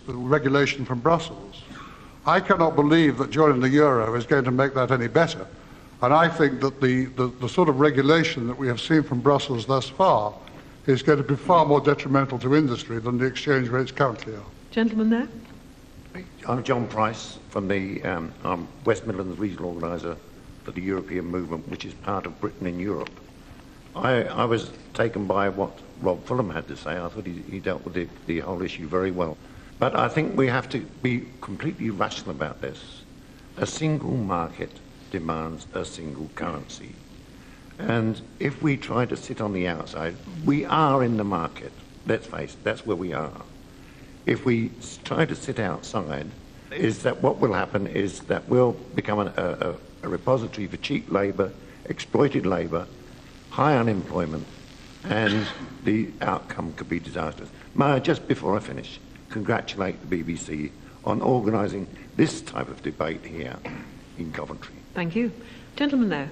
regulation from Brussels. I cannot believe that joining the euro is going to make that any better. And I think that the sort of regulation that we have seen from Brussels thus far is going to be far more detrimental to industry than the exchange rates currently are. Gentleman there. I'm John Price from the West Midlands Regional Organiser for the European Movement, which is part of Britain in Europe. I was taken by what Rob Fulham had to say. I thought he dealt with the whole issue very well. But I think we have to be completely rational about this. A single market demands a single currency. And if we try to sit on the outside, we are in the market. Let's face it, that's where we are. If we try to sit outside, is that what will happen is that we'll become a repository for cheap labour, exploited labour, high unemployment, and the outcome could be disastrous. May I, just before I finish, congratulate the BBC on organising this type of debate here in Coventry. Thank you. Gentleman there.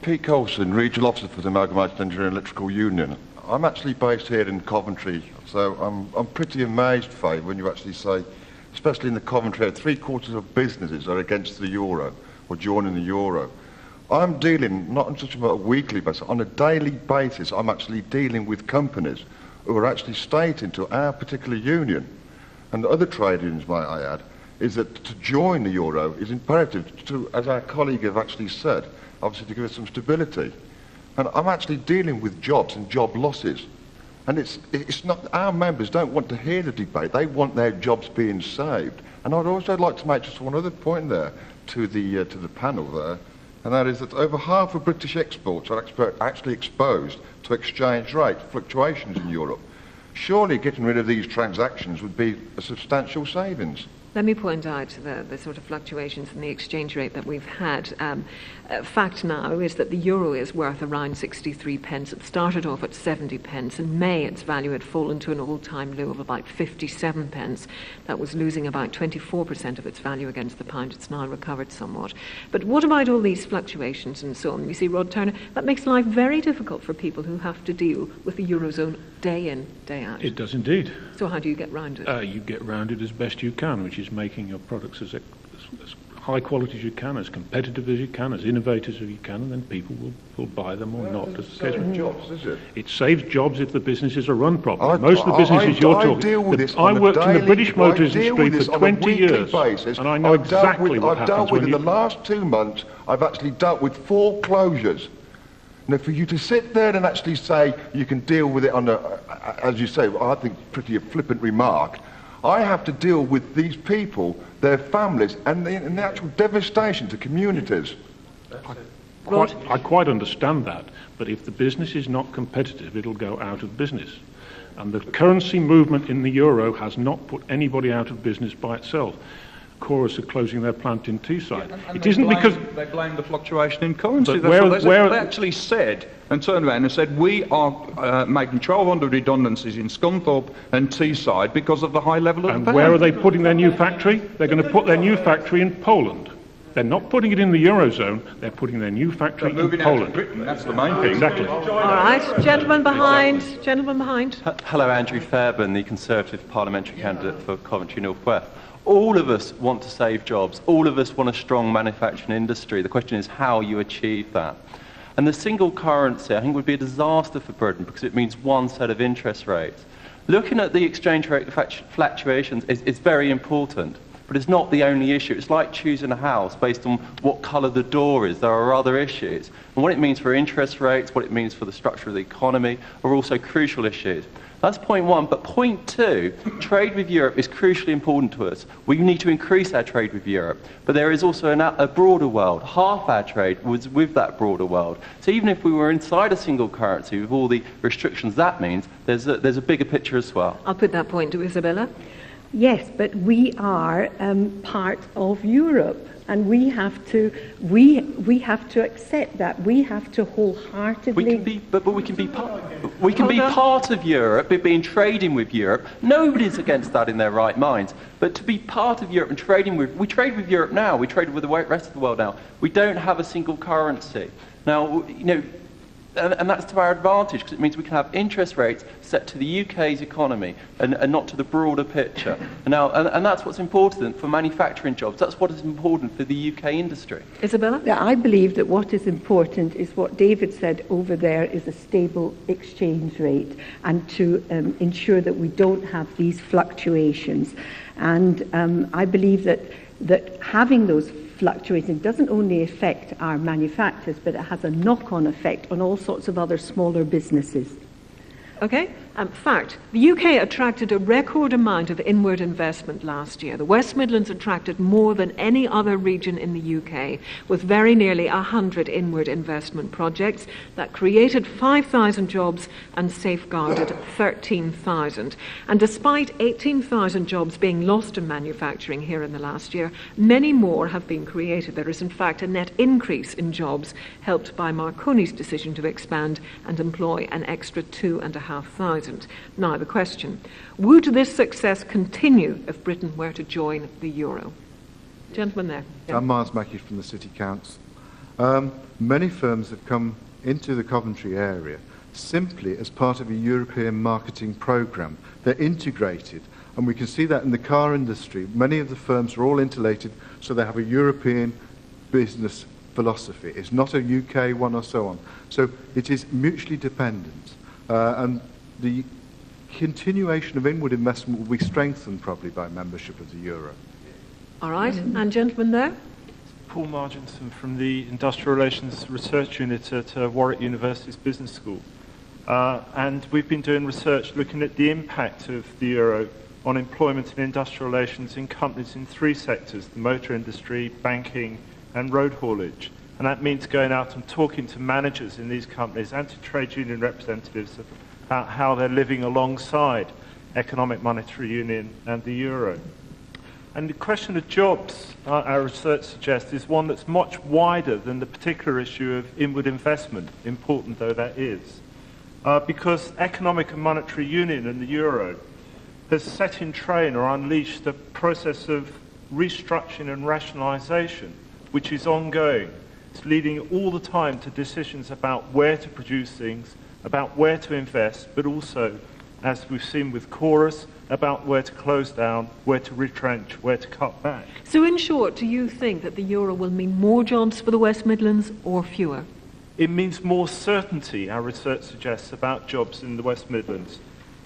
Pete Colson, Regional Officer for the Amalgamated Engineering Electrical Union. I'm actually based here in Coventry, so I'm pretty amazed, Faye, when you actually say, especially in the Coventry area, 3/4 of businesses are against the euro or joining the euro. I'm dealing, not on such a weekly basis, on a daily basis, I'm actually dealing with companies who are actually stating to our particular union, and other trade unions, might I add, is that to join the euro is imperative to, as our colleague have actually said, obviously to give us some stability. And I'm actually dealing with jobs and job losses. And it's not, our members don't want to hear the debate, they want their jobs being saved. And I'd also like to make just one other point there to the panel there, and that is that over half of British exports are actually exposed to exchange rate fluctuations in Europe. Surely getting rid of these transactions would be a substantial savings. Let me point out the sort of fluctuations in the exchange rate that we've had. Fact now is that the euro is worth around 63 pence. It started off at 70 pence. In May, its value had fallen to an all-time low of about 57 pence. That was losing about 24% of its value against the pound. It's now recovered somewhat. But what about all these fluctuations and so on? You see, Rod Turner, that makes life very difficult for people who have to deal with the eurozone day in, day out. It does indeed. So how do you get round it? You get round it as best you can, which is making your products as high quality as you can, as competitive as you can, as innovative as you can, and then people will buy them or not. It saves jobs, is it? It saves jobs if the businesses are run properly. Most of the businesses you're talking. I worked in the British motor industry for 20 years, and I know exactly what happens. I've dealt with in the last 2 months. I've actually dealt with 4 closures. Now, for you to sit there and actually say you can deal with it on as you say, I think pretty a flippant remark. I have to deal with these people, their families, and the actual devastation to communities. I quite understand that, but if the business is not competitive, it'll go out of business. And the currency movement in the euro has not put anybody out of business by itself. Chorus are closing their plant in Teesside. And it isn't because they blame the fluctuation in currency. They actually said and turned around and said we are making 1,200 redundancies in Scunthorpe and Teesside because of the high level of the pound. Where are they putting their new factory? They're going to put their new factory in Poland. They're not putting it in the eurozone. They're putting their new factory in Poland. Out of Britain. That's the main thing. Exactly. All right, gentleman behind. Gentleman behind. Hello, Andrew Fairbairn, the Conservative parliamentary candidate for Coventry North West. All of us want to save jobs. All of us want a strong manufacturing industry. The question is how you achieve that. And the single currency, I think, would be a disaster for Britain because it means one set of interest rates. Looking at the exchange rate fluctuations is very important, but it's not the only issue. It's like choosing a house based on what colour the door is. There are other issues. And what it means for interest rates, what it means for the structure of the economy, are also crucial issues. That's point one. But point two, trade with Europe is crucially important to us. We need to increase our trade with Europe. But there is also a broader world. Half our trade was with that broader world. So even if we were inside a single currency with all the restrictions that means, there's a bigger picture as well. I'll put that point to Isabella. Yes, but we are part of Europe, and we have to accept that. We have to wholeheartedly. We can be part of Europe, but being trading with Europe. Nobody's against that in their right minds. But to be part of Europe and we trade with Europe now. We trade with the rest of the world now. We don't have a single currency now. And that's to our advantage, because it means we can have interest rates set to the UK's economy and not to the broader picture. And that's what's important for manufacturing jobs. That's what is important for the UK industry. Isabella? Yeah, I believe that what is important is what David said over there is a stable exchange rate, and to ensure that we don't have these fluctuations. And I believe that having those fluctuating doesn't only affect our manufacturers, but it has a knock-on effect on all sorts of other smaller businesses. Okay. Fact, the UK attracted a record amount of inward investment last year. The West Midlands attracted more than any other region in the UK, with very nearly 100 inward investment projects that created 5,000 jobs and safeguarded 13,000. And despite 18,000 jobs being lost in manufacturing here in the last year, many more have been created. There is in fact a net increase in jobs, helped by Marconi's decision to expand and employ an extra 2,500. Now, the question, would this success continue if Britain were to join the euro? Gentleman there. Yeah. I'm Miles Mackey from the City Council. Many firms have come into the Coventry area simply as part of a European marketing programme. They're integrated, and we can see that in the car industry. Many of the firms are all interrelated, so they have a European business philosophy. It's not a UK one or so on. So it is mutually dependent. And the continuation of inward investment will be strengthened probably by membership of the euro. All right, and gentleman there. Paul Marginson from the Industrial Relations Research Unit at Warwick University's Business School. And we've been doing research looking at the impact of the euro on employment and industrial relations in companies in three sectors: the motor industry, banking, and road haulage. And that means going out and talking to managers in these companies and to trade union representatives about how they're living alongside economic monetary union and the euro. And the question of jobs, our research suggests, is one that's much wider than the particular issue of inward investment, important though that is. Because economic and monetary union and the euro has set in train or unleashed a process of restructuring and rationalisation, which is ongoing. It's leading all the time to decisions about where to produce things, about where to invest, but also, as we've seen with Chorus, about where to close down, where to retrench, where to cut back. So in short, do you think that the euro will mean more jobs for the West Midlands or fewer? It means more certainty, our research suggests, about jobs in the West Midlands.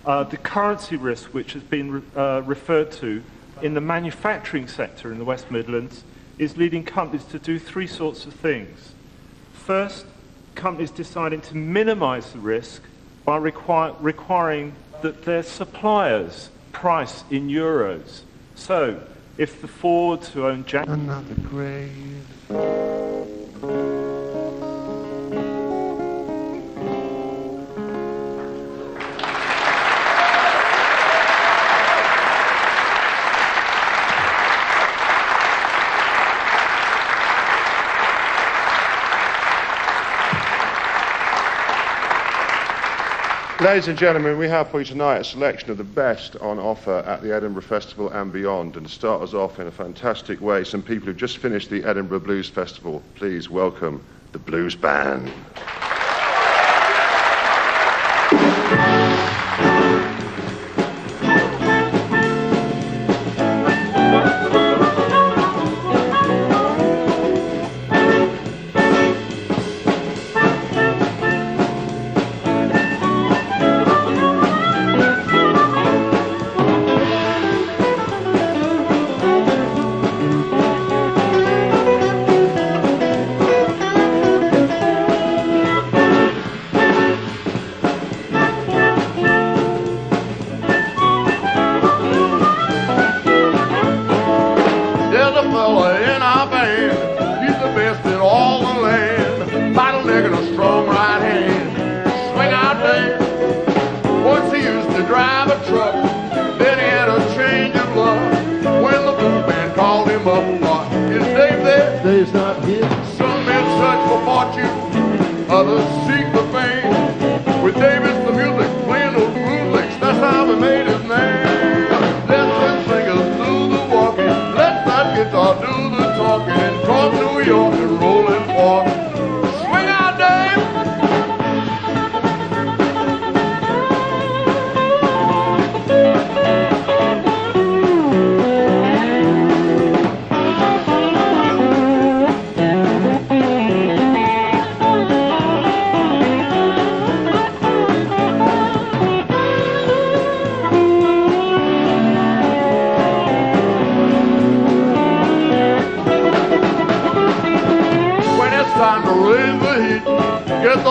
The currency risk, which has been referred to in the manufacturing sector in the West Midlands, is leading companies to do three sorts of things. First, companies deciding to minimise the risk by requiring that their suppliers price in euros. So, if the Fords who own Jack... Another grave. Ladies and gentlemen, we have for you tonight a selection of the best on offer at the Edinburgh Festival and beyond. And to start us off in a fantastic way, some people who've just finished the Edinburgh Blues Festival. Please welcome the Blues Band.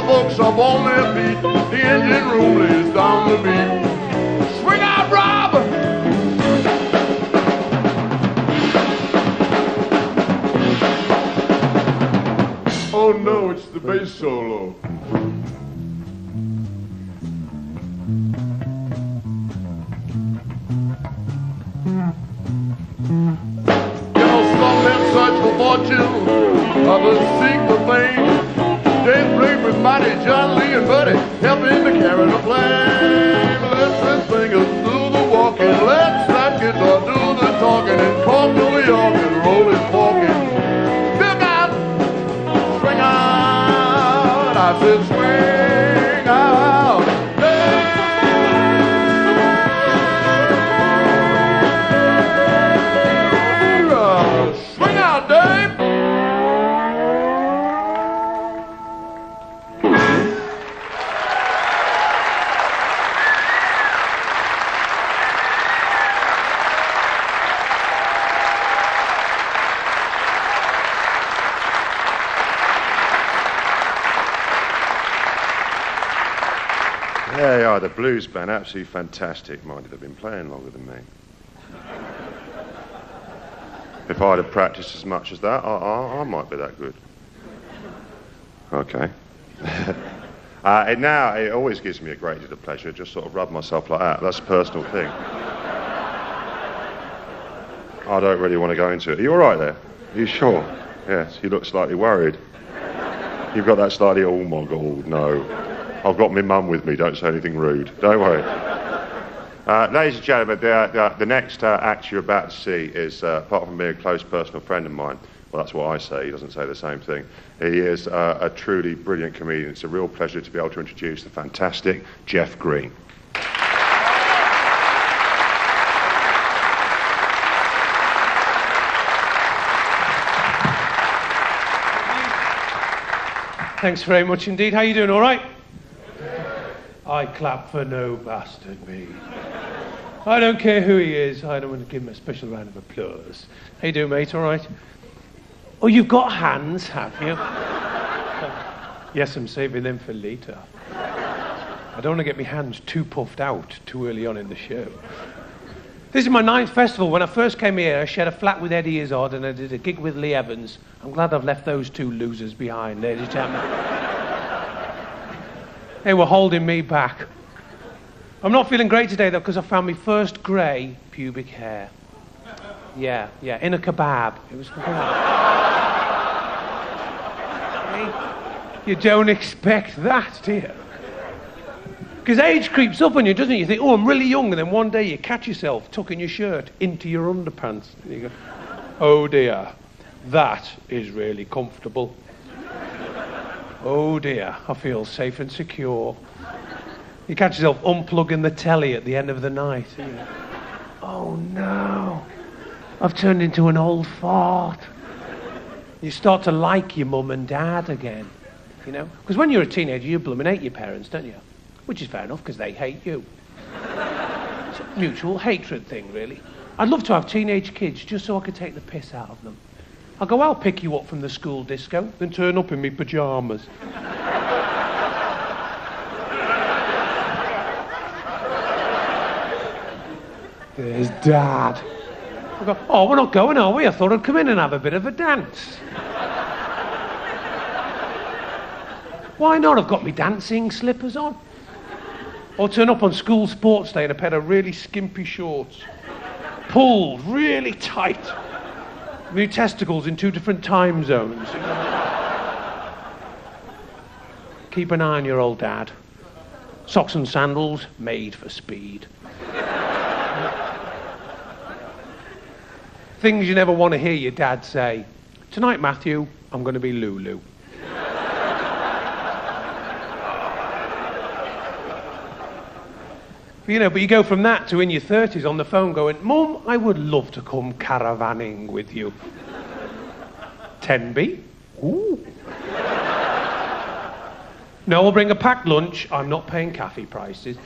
folks up on their feet. The engine room lays down the beat. Swing out, Rob! Oh no, it's the bass solo. Search for fortune, others seek the fame. James Blake with Mighty John Lee and Buddy helping to carry the flame. Let's the singers do the walking, let's that guitar do the talking, and Cork, New York, and roll is walking. Look out, swing out, I said swing out. Swing out, Dave! There you are, the blues band, absolutely fantastic. Minded, they've been playing longer than me. If I'd have practiced as much as that, I might be that good. Okay. Now, it always gives me a great deal of pleasure, just sort of rub myself like that. That's a personal thing. I don't really want to go into it. Are you all right there? Are you sure? Yes, you look slightly worried. You've got that slightly, oh my God, no. I've got my mum with me, don't say anything rude. Don't worry. Ladies and gentlemen, the next act you're about to see is, apart from being a close personal friend of mine, well, that's what I say, he doesn't say the same thing. He is a truly brilliant comedian. It's a real pleasure to be able to introduce the fantastic Jeff Green. Thanks very much indeed. How you doing, all right? I clap for no bastard me. I don't care who he is. I don't want to give him a special round of applause. How you doing, mate? All right? Oh, you've got hands, have you? Yes, I'm saving them for later. I don't want to get my hands too puffed out too early on in the show. This is my 9th festival. When I first came here, I shared a flat with Eddie Izzard and I did a gig with Lee Evans. I'm glad I've left those two losers behind, ladies and gentlemen. They were holding me back. I'm not feeling great today, though, because I found my first grey pubic hair. Yeah, in a kebab. It was You don't expect that, do you? Because age creeps up on you, doesn't it? You think, oh, I'm really young, and then one day you catch yourself tucking your shirt into your underpants. And you go, oh dear, that is really comfortable. Oh dear, I feel safe and secure. You catch yourself unplugging the telly at the end of the night. Oh no, I've turned into an old fart. You start to like your mum and dad again, you know? Because when you're a teenager, you blooming hate your parents, don't you? Which is fair enough, because they hate you. It's a mutual hatred thing, really. I'd love to have teenage kids just so I could take the piss out of them. I'll go, I'll pick you up from the school disco, then turn up in me pyjamas. There's Dad. I go, oh, we're not going, are we? I thought I'd come in and have a bit of a dance. Why not? I've got me dancing slippers on. Or turn up on school sports day in a pair of really skimpy shorts. Pulled really tight. New testicles in 2 different time zones. Keep an eye on your old dad. Socks and sandals, made for speed. Things you never want to hear your dad say. Tonight, Matthew, I'm going to be Lulu. You know, but you go from that to in your 30s on the phone going, Mum, I would love to come caravanning with you. 10B? Ooh. No, I'll bring a packed lunch. I'm not paying cafe prices.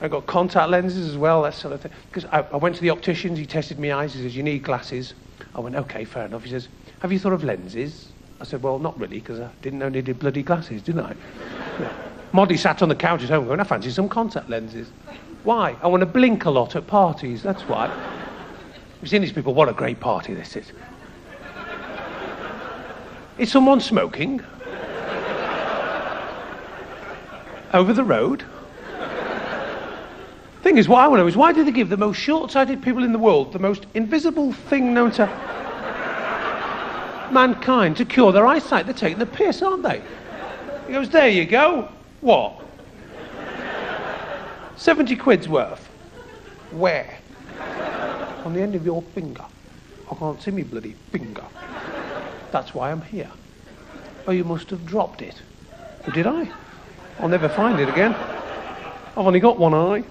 I've got contact lenses as well, that sort of thing. Because I went to the opticians, he tested my eyes, he says, you need glasses. I went, OK, fair enough. He says, have you thought of lenses? I said, well, not really, because I didn't know I needed bloody glasses, didn't I? Yeah. Moddy sat on the couch at home going, I fancy some contact lenses. Why? I want to blink a lot at parties, that's why. You've seen these people, what a great party this is. Is someone smoking? Over the road? Thing is, what I want to know is, why do they give the most short-sighted people in the world the most invisible thing known to mankind to cure their eyesight? They're taking the piss, aren't they? He goes, there you go. What? 70 quid's worth. Where? On the end of your finger. I can't see me bloody finger. That's why I'm here. Oh, you must have dropped it. Or did I? I'll never find it again. I've only got one eye.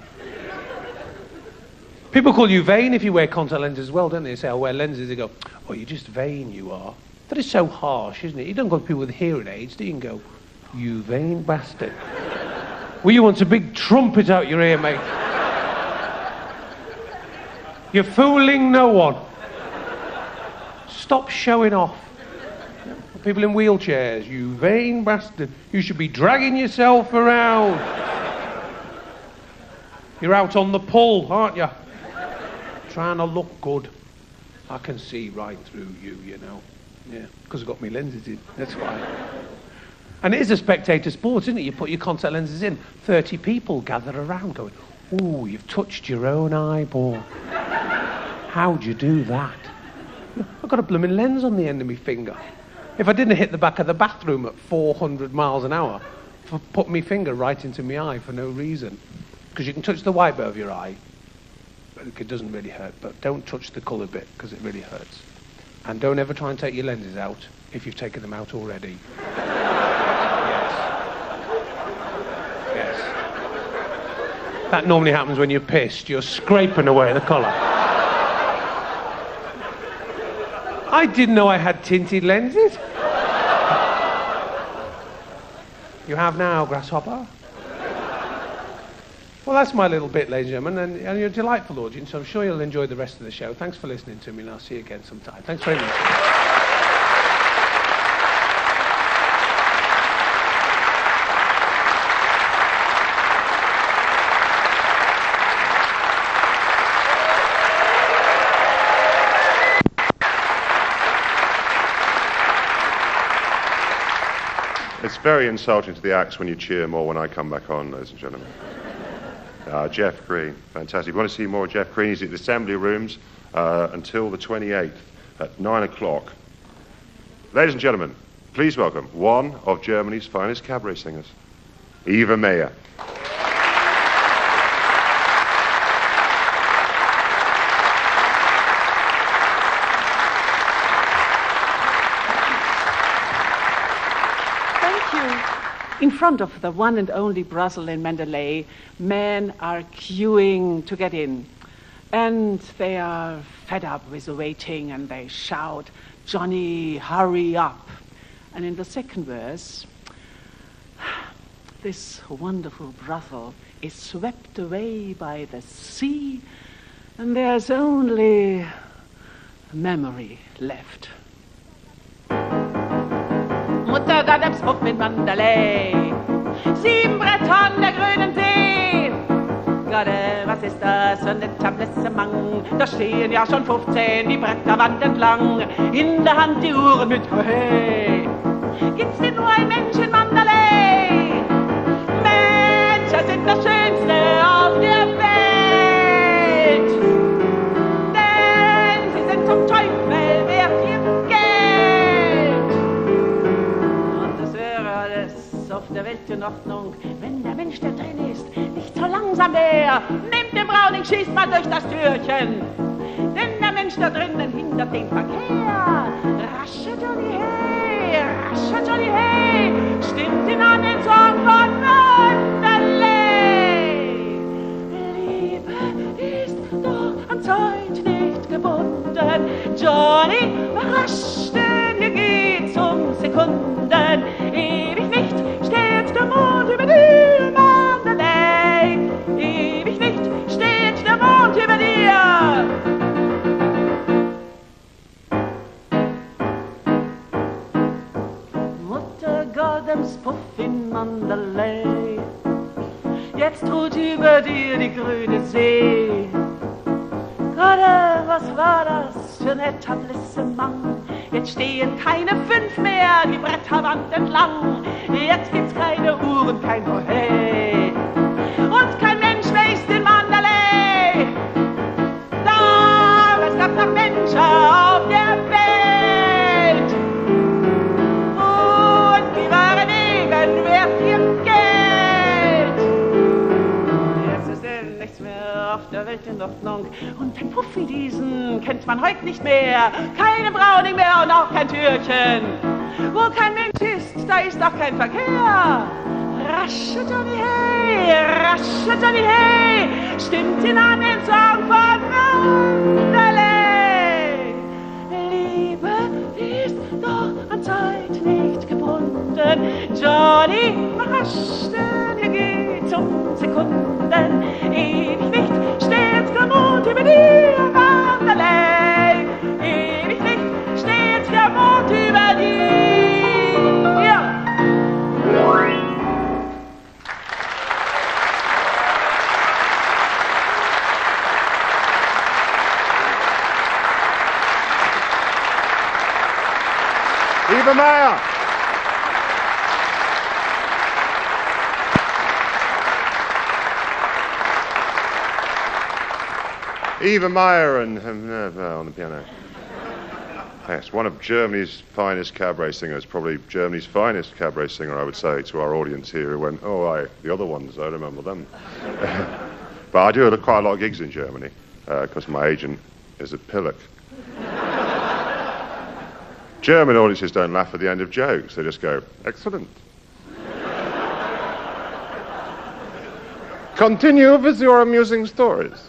People call you vain if you wear contact lenses as well, don't they? They say, I wear lenses. They go, oh, you're just vain, you are. That is so harsh, isn't it? You don't go to people with hearing aids, do you? And go, you vain bastard. Well, you want a big trumpet out your ear, mate. You're fooling no one. Stop showing off. People in wheelchairs, you vain bastard. You should be dragging yourself around. You're out on the pull, aren't you? Trying to look good. I can see right through you, you know. Yeah, because I've got my lenses in, that's why. And it is a spectator sport, isn't it? You put your contact lenses in, 30 people gather around going, ooh, you've touched your own eyeball. How'd you do that? I've got a blooming lens on the end of my finger. If I didn't hit the back of the bathroom at 400 miles an hour, I'd put my finger right into my eye for no reason. Because you can touch the white bit of your eye, but it doesn't really hurt. But don't touch the coloured bit, because it really hurts. And don't ever try and take your lenses out if you've taken them out already. Yes. That normally happens when you're pissed. You're scraping away the colour. I didn't know I had tinted lenses. You have now, Grasshopper. Well, that's my little bit, ladies and gentlemen, and you're a delightful audience, so I'm sure you'll enjoy the rest of the show. Thanks for listening to me, and I'll see you again sometime. Thanks very much. It's very insulting to the acts when you cheer more when I come back on, ladies and gentlemen. Jeff Green, fantastic. If you want to see more of Jeff Green, he's at the Assembly Rooms until the 28th at 9 o'clock. Ladies and gentlemen, please welcome one of Germany's finest cabaret singers, Eva Mayer. In front of the one and only brothel in Mandalay, men are queuing to get in. And they are fed up with the waiting and they shout, Johnny, hurry up. And in the second verse, this wonderful brothel is swept away by the sea and there's only memory left. Mutter Gottes Hof in Mandalay, 7 Bretter an der grünen See. Gerade, was ist das für ein Etablissement? Da stehen ja schon 15 die Bretterwand entlang, in der Hand die Uhren mit Hey. Gibt's denn nur ein Mensch in Mandalay? Menschen sind das Schönste auf der Welt, denn sie sind zum Teufel wert ihr Geld. Und es wäre alles auf der Welt in Ordnung, wenn der Mensch, der drin ist, nicht so langsam wäre. Nehmt den Browning, schießt mal durch das Türchen, denn der Mensch da drinnen hindert den Verkehr. Rasche Johnny Hey, rasche Johnny Hey, stimmt ihn an den Song von Mandalay. Liebe ist doch an Zeit nicht gebunden. Johnny, rasch, denn hier geht's um Sekunden. Ewig nicht steht der Mond über dir, Mandalay. Ewig nicht steht der Mond über dir. jetzt ruht über dir die grüne See. Gerade, was war das für ein Etablissement? Jetzt stehen keine 5 mehr die Bretterwand entlang. Jetzt gibt's keine Uhren, kein Bohey. Und kein Mensch mehr isst in Mandalay. Damals gab's noch Menschen auf der Welt. Und die waren eben wert ihr Geld. Jetzt ist denn nichts mehr auf der Welt in Ordnung. Und ein Puff wie diesen kennt man heute nicht mehr. Keine Browning mehr und auch kein Türchen. Wo kein Mensch ist, da ist auch kein Verkehr. Rasche Johnny Hey, stimmt ihn an den Song von Mandalay. Liebe ist doch an Zeit nicht gebunden. Johnny, rasch, denn hier geht's um Sekunden. Ewig nicht steht der Mond über dir, Mandalay. Ewig nicht steht der Mond über dir. Eva Meyer. Eva Meyer and on the piano. Yes, one of Germany's finest cabaret singers, probably Germany's finest cabaret singer, I would say, to our audience here who went, oh, the other ones, I remember them. But I do quite a lot of gigs in Germany, because my agent is at Pillock. German audiences don't laugh at the end of jokes, they just go, excellent. Continue with your amusing stories.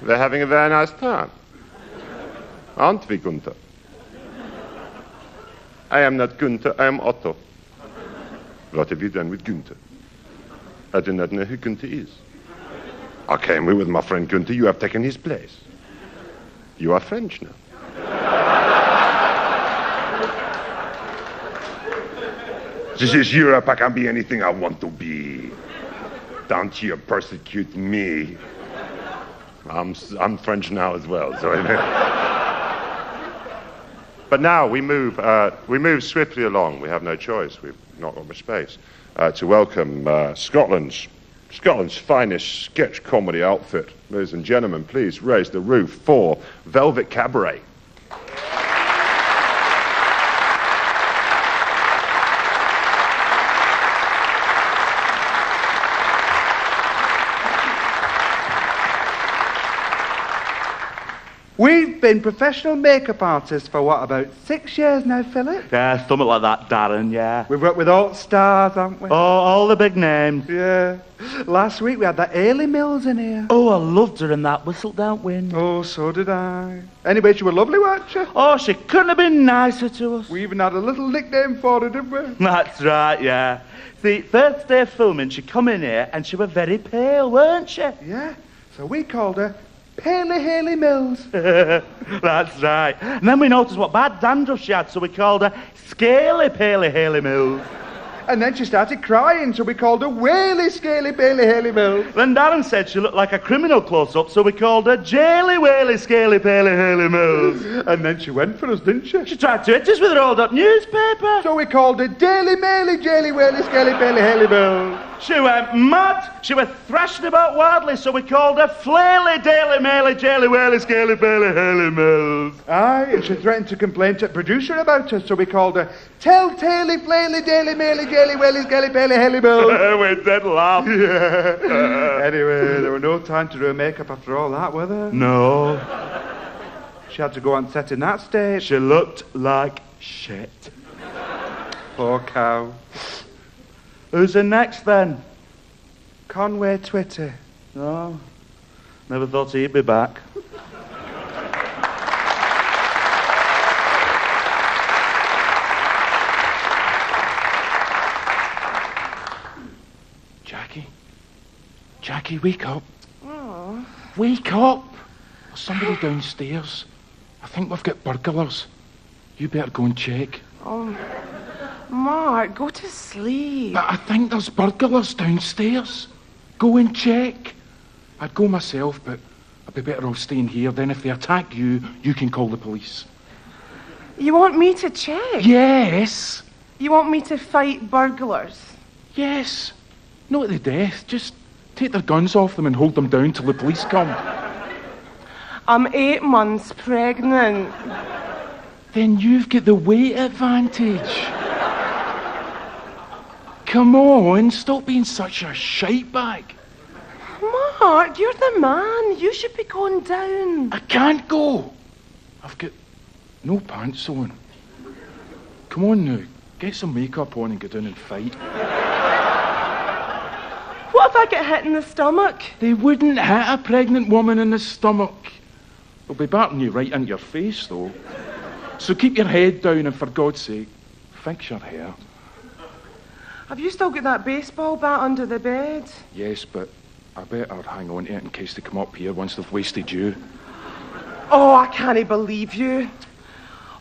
They're having a very nice time. Aren't we, Gunther? I am not Gunther, I am Otto. What have you done with Gunther? I do not know who Gunther is. I came here with my friend Gunther, you have taken his place. You are French now. This is Europe, I can be anything I want to be. Don't you persecute me. I'm French now as well, so But now we move swiftly along. We have no choice. We've not got much space to welcome Scotland's finest sketch comedy outfit. Ladies and gentlemen, please raise the roof for Velvet Cabaret. We've been professional makeup artists for what, about 6 years now, Philip? Yeah, something like that, Darren, yeah. We've worked with all stars, haven't we? Oh, all the big names. Yeah. Last week we had that Hayley Mills in here. Oh, I loved her in that Whistle-Down Wind. Oh, so did I. Anyway, she was lovely, weren't she? Oh, she couldn't have been nicer to us. We even had a little nickname for her, didn't we? That's right, yeah. See, first day of filming, she come in here and she was very pale, weren't she? Yeah. So we called her Paley Hayley Mills. That's right. And then we noticed what bad dandruff she had, so we called her Scaly Paley Hayley Mills. And then she started crying, so we called her Whaley Scaly Paley Hayley Mills. Then Darren said she looked like a criminal close-up, so we called her Jaily Whaley Scaly Paley Hayley Mills. And then she went for us, didn't she? She tried to hit us with her rolled-up newspaper. So we called her Daily Maily Jaily Whaley Scaly Paley Hayley Mills. She went mad. She was thrashing about wildly, so we called her Flaily Daily Maily Jaily Whaley Scaly Paley Hayley Mills. Aye, and she threatened to complain to the producer about us, so we called her Telltale Flaily Daily Maily Jaily Whaley Scaly Paley Hayley Mills. We did laugh. Yeah. Anyway, there were no time to do her makeup after all that, were there? No. She had to go on set in that state. She looked like shit. Poor cow. Who's in next then? Conway Twitty. No. Never thought he'd be back. Jackie, wake up. Oh. Wake up. There's somebody downstairs. I think we've got burglars. You better go and check. Oh. Mark, go to sleep. But I think there's burglars downstairs. Go and check. I'd go myself, but I'd be better off staying here. Then if they attack you, you can call the police. You want me to check? Yes. You want me to fight burglars? Yes. Not to the death. Just take their guns off them and hold them down till the police come. I'm 8 months pregnant. Then you've got the weight advantage. Come on, stop being such a shitebag. Mark, you're the man. You should be going down. I can't go. I've got no pants on. Come on now, get some makeup on and go down and fight. What if I get hit in the stomach? They wouldn't hit a pregnant woman in the stomach. They'll be batting you right into your face, though. So keep your head down and, for God's sake, fix your hair. Have you still got that baseball bat under the bed? Yes, but I better hang on to it in case they come up here once they've wasted you. Oh, I can't believe you.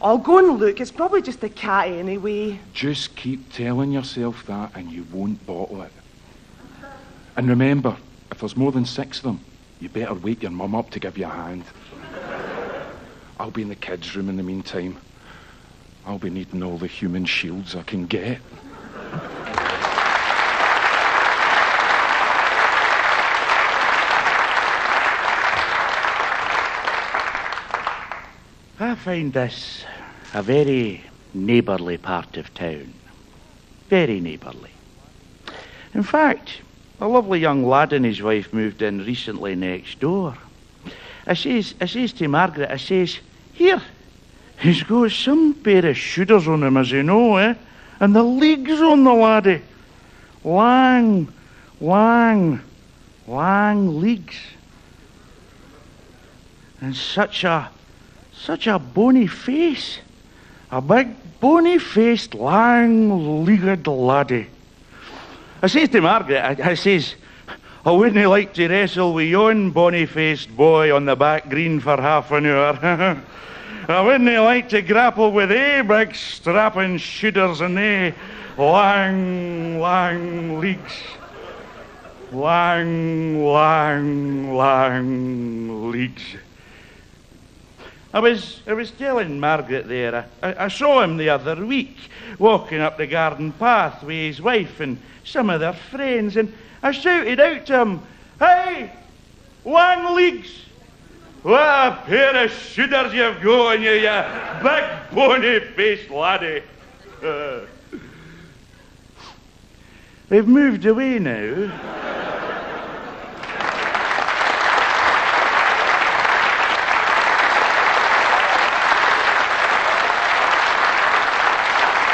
I'll go and look. It's probably just a cat anyway. Just keep telling yourself that and you won't bottle it. And remember, if there's more than 6 of them, you better wake your mum up to give you a hand. I'll be in the kids' room in the meantime. I'll be needing all the human shields I can get. I find this a very neighbourly part of town. Very neighbourly. In fact, a lovely young lad and his wife moved in recently next door. I says to Margaret, I says, here, he's got some pair of shooters on him, as you know, eh? And the legs on the laddie. Lang legs. And such a bony face. A big, bony-faced, lang-legged laddie. I says to Margaret, I says, I wouldn't like to wrestle with yon bony-faced boy on the back green for half an hour. I wouldn't like to grapple with big strapping shooters and lang legs. Lang legs. I was telling Margaret there, I saw him the other week, walking up the garden path with his wife and some of their friends, and I shouted out to him, hey, lang legs, what a pair of shooters you've got on you, you big bony-faced laddie. They've moved away now.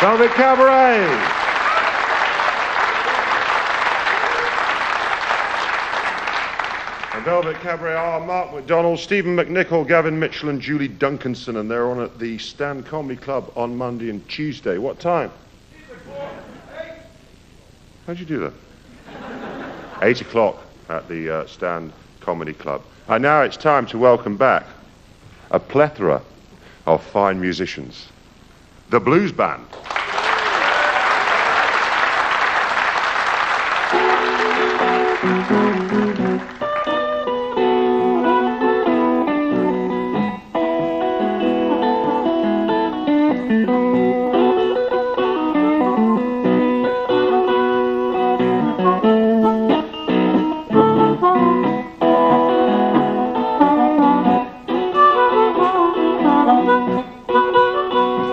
Velvet Cabaret. And Velvet Cabaret are Mark McDonald, Stephen McNichol, Gavin Mitchell and Julie Duncanson, and they're on at the Stand Comedy Club on Monday and Tuesday. What time? How'd you do that? 8 o'clock at the Stand Comedy Club. And now it's time to welcome back a plethora of fine musicians. The Blues Band.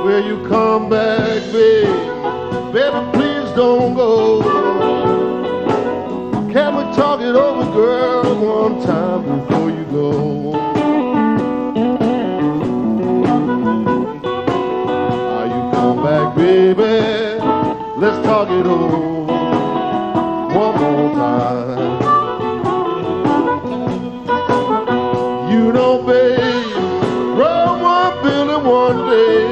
Will you come back, baby? Baby, please don't go. Can we talk it over, girl, one time before you go? Are you come back, baby? Let's talk it over one more time. You know, babe, run one building one day.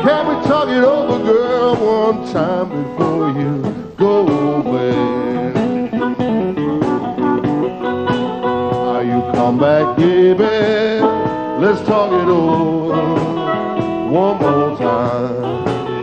Can we talk it over, girl, one time before you go away? Are you come back, baby? Let's talk it over one more time.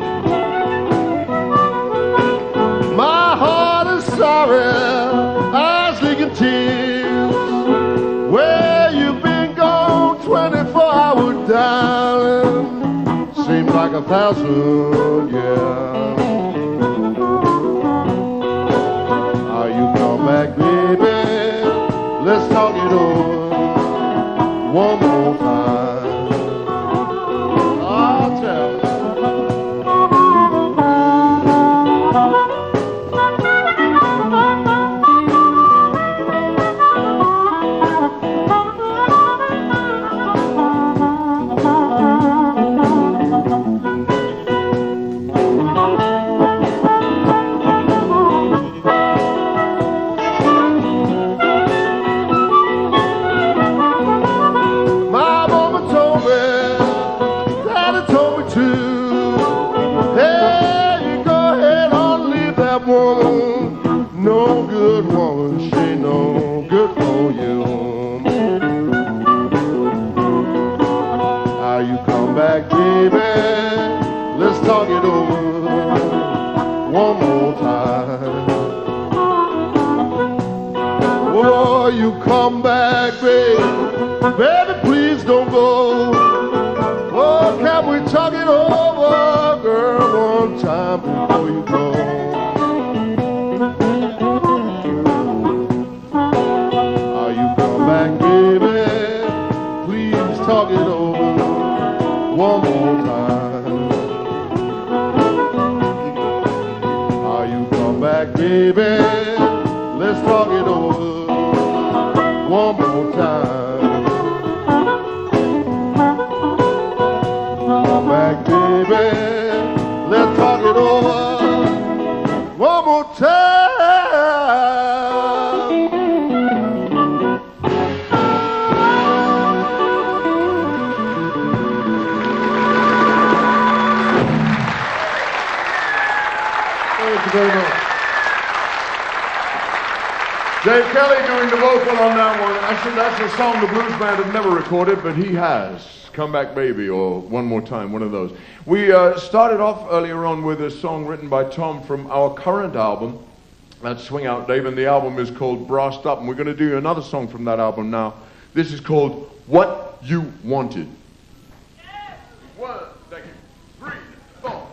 1,000 years. Now you come back, baby, let's talk it over one more time. I'll tell you. Dave Kelly doing the vocal on that one. Actually, that's a song the blues band had never recorded, but he has. Come Back Baby, or One More Time, one of those. We started off earlier on with a song written by Tom from our current album. That's Swing Out Dave, and the album is called Brassed Up, and we're going to do another song from that album now. This is called What You Wanted. 1, 2, 3, 4.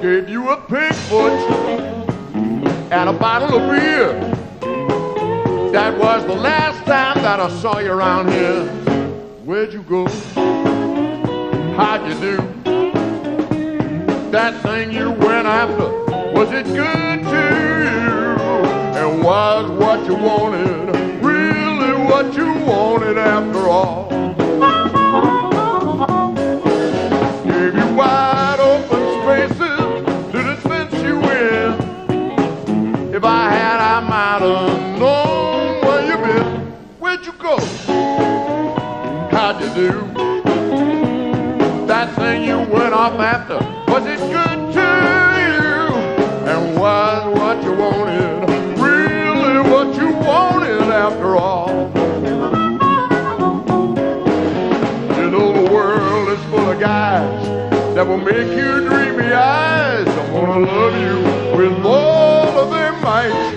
Gave you a pig foot and a bottle of beer. That was the last time that I saw you around here. Where'd you go? How'd you do? That thing you went after, was it good to you? And was what you wanted really what you wanted after all? Gave you wide open spaces to dispense you in. If I had, I might have known where you been. Where'd you go? How'd you do? That thing you went off after, was it good to you? And was what you wanted really what you wanted after all? You know the world is full of guys that will make you dreamy eyes. I wanna love you with all of their might.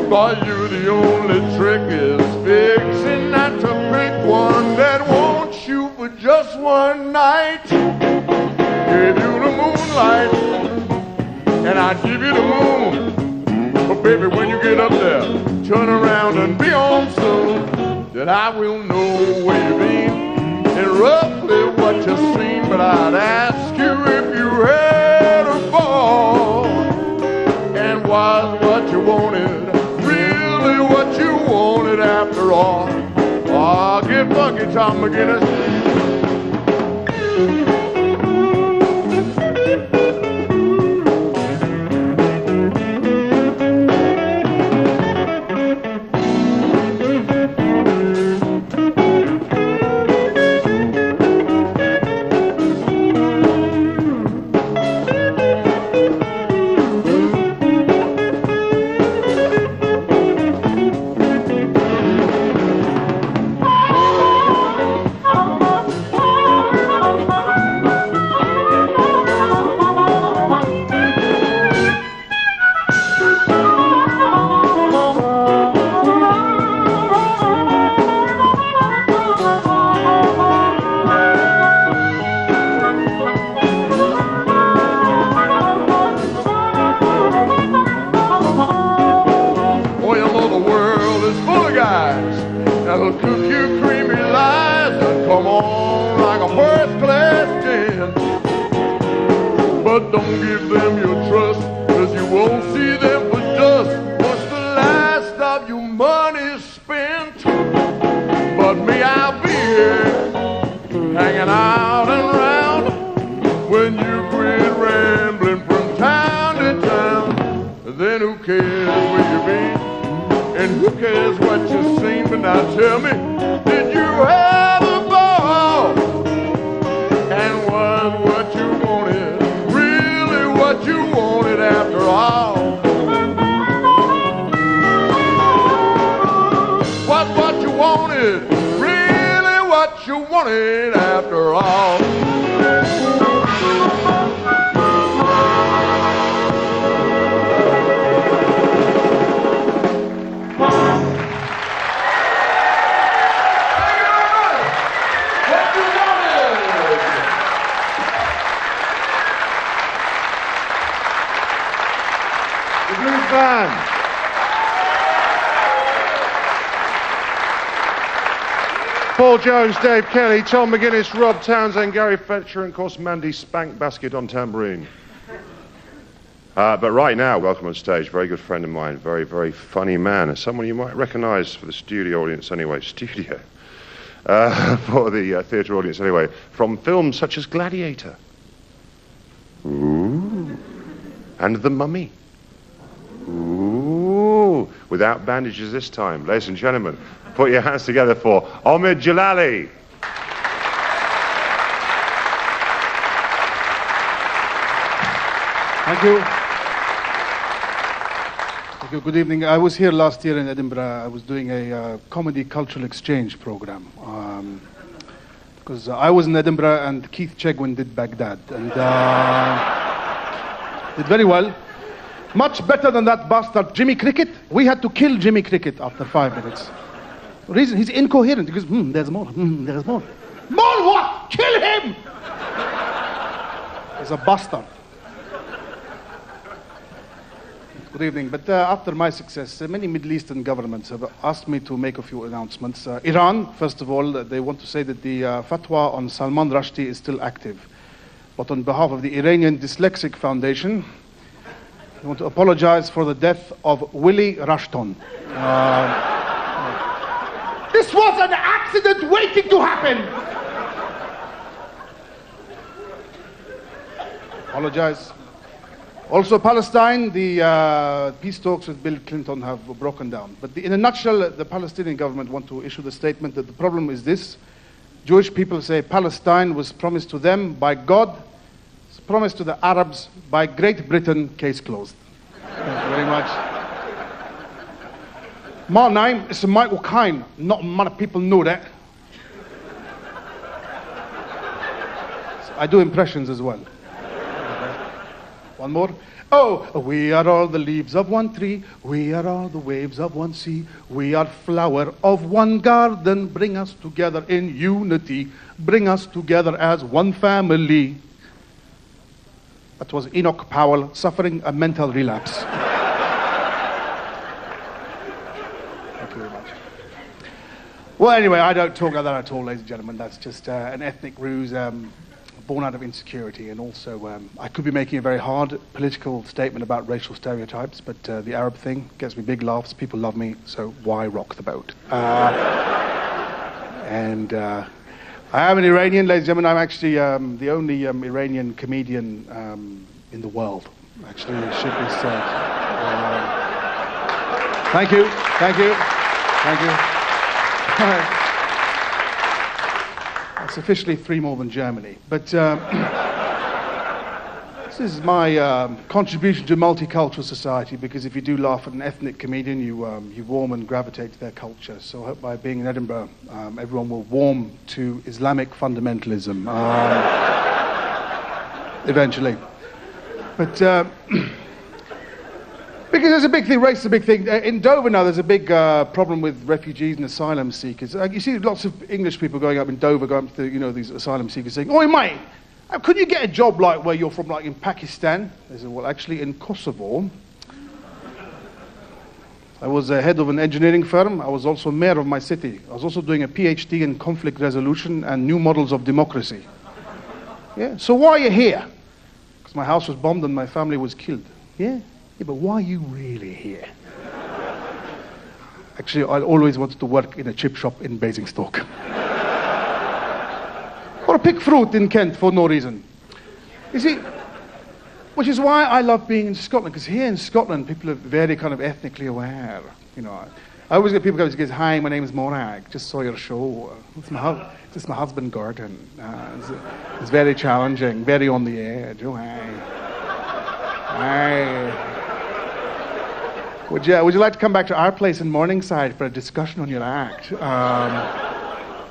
For you the only trick is fixing not to pick one that wants you for just one night. Gave you the moonlight and I'd give you the moon. But baby, when you get up there, turn around and be on soon. Then I will know where you've been and roughly what you've seen. But I'd ask you if you had a ball. And was what you wanted really what you wanted after all? Oh, get funky, Tom McGinnis. a few creamy lies and come on like a first-class gin. But don't give them your trust, 'cause you won't see them for dust once the last of your money's spent. But me, I'll be here, hanging out and round when you quit rambling from town to town. Then who cares where you've been, and who cares what you've seen? But now tell me, did you have a ball? And was what you wanted really what you wanted after all? Was what you wanted really what you wanted after all? Paul Jones, Dave Kelly, Tom McGuinness, Rob Townsend, Gary Fletcher, and of course Mandy Spank Basket on tambourine. But right now, welcome on stage, very good friend of mine, very, very funny man, someone you might recognise for the studio audience anyway, for the theatre audience anyway, from films such as Gladiator, ooh, and The Mummy, ooh, without bandages this time. Ladies and gentlemen, put your hands together for Omid Jalali. Thank you. Thank you. Good evening. I was here last year in Edinburgh. I was doing a comedy cultural exchange program. Because I was in Edinburgh and Keith Chegwin did Baghdad. And did very well. Much better than that bastard Jimmy Cricket. We had to kill Jimmy Cricket after 5 minutes. The reason he's incoherent. He goes, there's more, there's more. More what? Kill him! He's a bastard. Good evening. But after my success, many Middle Eastern governments have asked me to make a few announcements. Iran, first of all, they want to say that the fatwa on Salman Rushdie is still active. But on behalf of the Iranian Dyslexic Foundation, I want to apologize for the death of Willie Rushton. This was an accident waiting to happen. Apologize. Also, Palestine, the peace talks with Bill Clinton have broken down. But in a nutshell, the Palestinian government want to issue the statement that the problem is this. Jewish people say Palestine was promised to them by God, it's promised to the Arabs by Great Britain, case closed. Thank you very much. My name is Michael Caine. Not many people know that. I do impressions as well. One more. Oh, we are all the leaves of one tree. We are all the waves of one sea. We are flower of one garden. Bring us together in unity. Bring us together as one family. That was Enoch Powell suffering a mental relapse. Thank you very much. Well, anyway, I don't talk like that at all, ladies and gentlemen. That's just an ethnic ruse. Born out of insecurity, and also I could be making a very hard political statement about racial stereotypes, but the Arab thing gets me big laughs. People love me, so why rock the boat? And I am an Iranian, ladies and gentlemen. I'm actually the only Iranian comedian in the world. Actually, it should be said. Thank you, thank you, thank you. It's officially 3 more than Germany. But this is my contribution to multicultural society, because if you do laugh at an ethnic comedian, you warm and gravitate to their culture. So I hope by being in Edinburgh, everyone will warm to Islamic fundamentalism eventually. But because there's a big thing, race is a big thing. In Dover now, there's a big problem with refugees and asylum seekers. You see lots of English people going up in Dover, going up to these asylum seekers saying, "Oi, mate, could you get a job like where you're from, like in Pakistan?" They say, "Well, actually, in Kosovo, I was head of an engineering firm. I was also mayor of my city. I was also doing a PhD in conflict resolution and new models of democracy. Yeah. So why are you here? Because my house was bombed and my family was killed. Yeah. Yeah, but why are you really here? Actually, I always wanted to work in a chip shop in Basingstoke. Or pick fruit in Kent for no reason. You see, which is why I love being in Scotland, because here in Scotland, people are very kind of ethnically aware. You know, I always get people come and say, "Hi, my name is Morag. Just saw your show. It's my husband Gordon. It's very challenging, very on the edge. Oh, hi. Hi. Would you like to come back to our place in Morningside for a discussion on your act?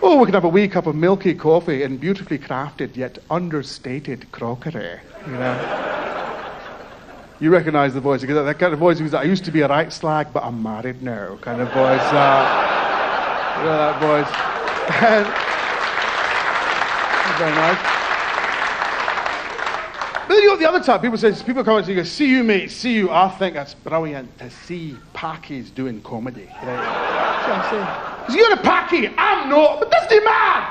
Oh, we can have a wee cup of milky coffee and beautifully crafted yet understated crockery. You know." You recognize the voice. You get that kind of voice. I used to be a right slag, but I'm married now. Kind of voice. You know that voice. Very nice. But then you got the other type. People come and say, "See you, mate. See you." I think that's brilliant to see Packies doing comedy. Right? See what I'm saying? Because you're a Packie. I'm not. But this is man.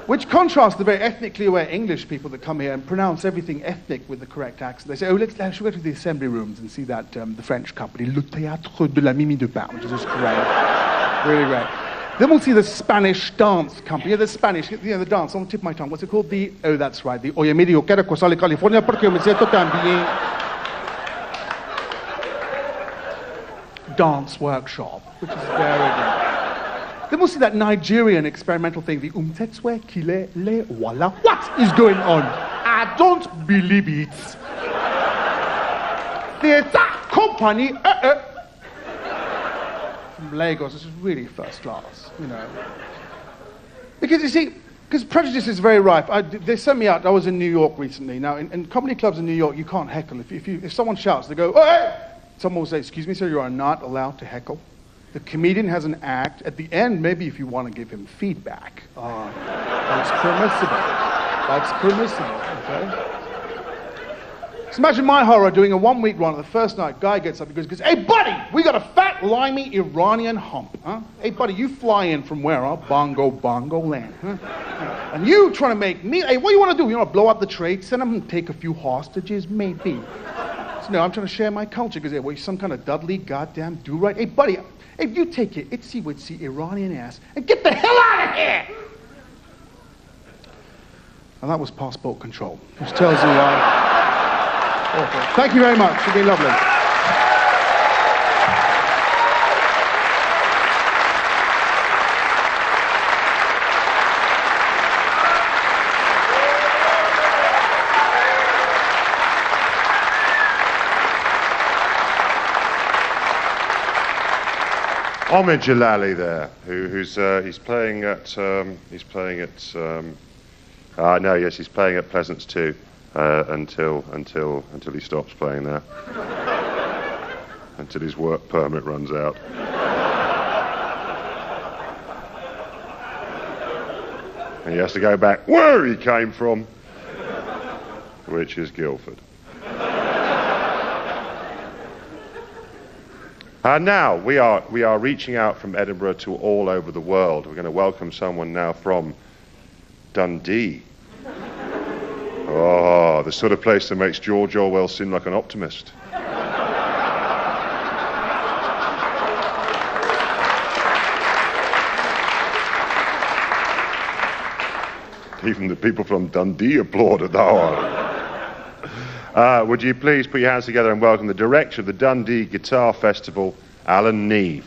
Which contrasts the very ethnically aware English people that come here and pronounce everything ethnic with the correct accent. They say, "Oh, let's go to the assembly rooms and see that the French company, Le Théâtre de la Mimi de Pain," which is just great, really great. Then we'll see the Spanish dance company. Yeah, the Spanish, the dance on the tip of my tongue. What's it called? Oh, that's right. The Oye medio quiero cosale California porque me siento tan bien. Dance workshop, which is very good. Then we'll see that Nigerian experimental thing, the umtetswe kile le wala. What is going on? I don't believe it. Theatre company, from Lagos. This is really first class, you know. Because you see, because prejudice is very rife. They sent me out. I was in New York recently. Now, in comedy clubs in New York, you can't heckle. If someone shouts, they go, "Oh, hey!" Someone will say, "Excuse me, sir, you are not allowed to heckle." The comedian has an act. At the end, maybe if you want to give him feedback, that's permissible. That's permissible, okay? So imagine my horror doing a one-week run. The first night, guy gets up and goes, "Hey, buddy, we got a fat, limey Iranian hump, huh? Hey, buddy, you fly in from where, huh? Bongo land, huh? And you trying to make me, hey, what do you want to do? You want to blow up the Trade Center and take a few hostages? Maybe." So, no, I'm trying to share my culture. Because, hey, well, you're some kind of Dudley goddamn do-right. Hey, buddy, if you take your itsy-witsy Iranian ass and get the hell out of here! And that was passport control, which tells you awful. Thank you very much. It's been lovely. Ahmed Jalali there, he's playing at he's playing at Pleasance too, until he stops playing there, until his work permit runs out. And he has to go back where he came from, which is Guildford. Now, we are reaching out from Edinburgh to all over the world. We're going to welcome someone now from Dundee. Oh, the sort of place that makes George Orwell seem like an optimist. Even the people from Dundee applauded that one. Would you please put your hands together and welcome the director of the Dundee Guitar Festival, Alan Neve.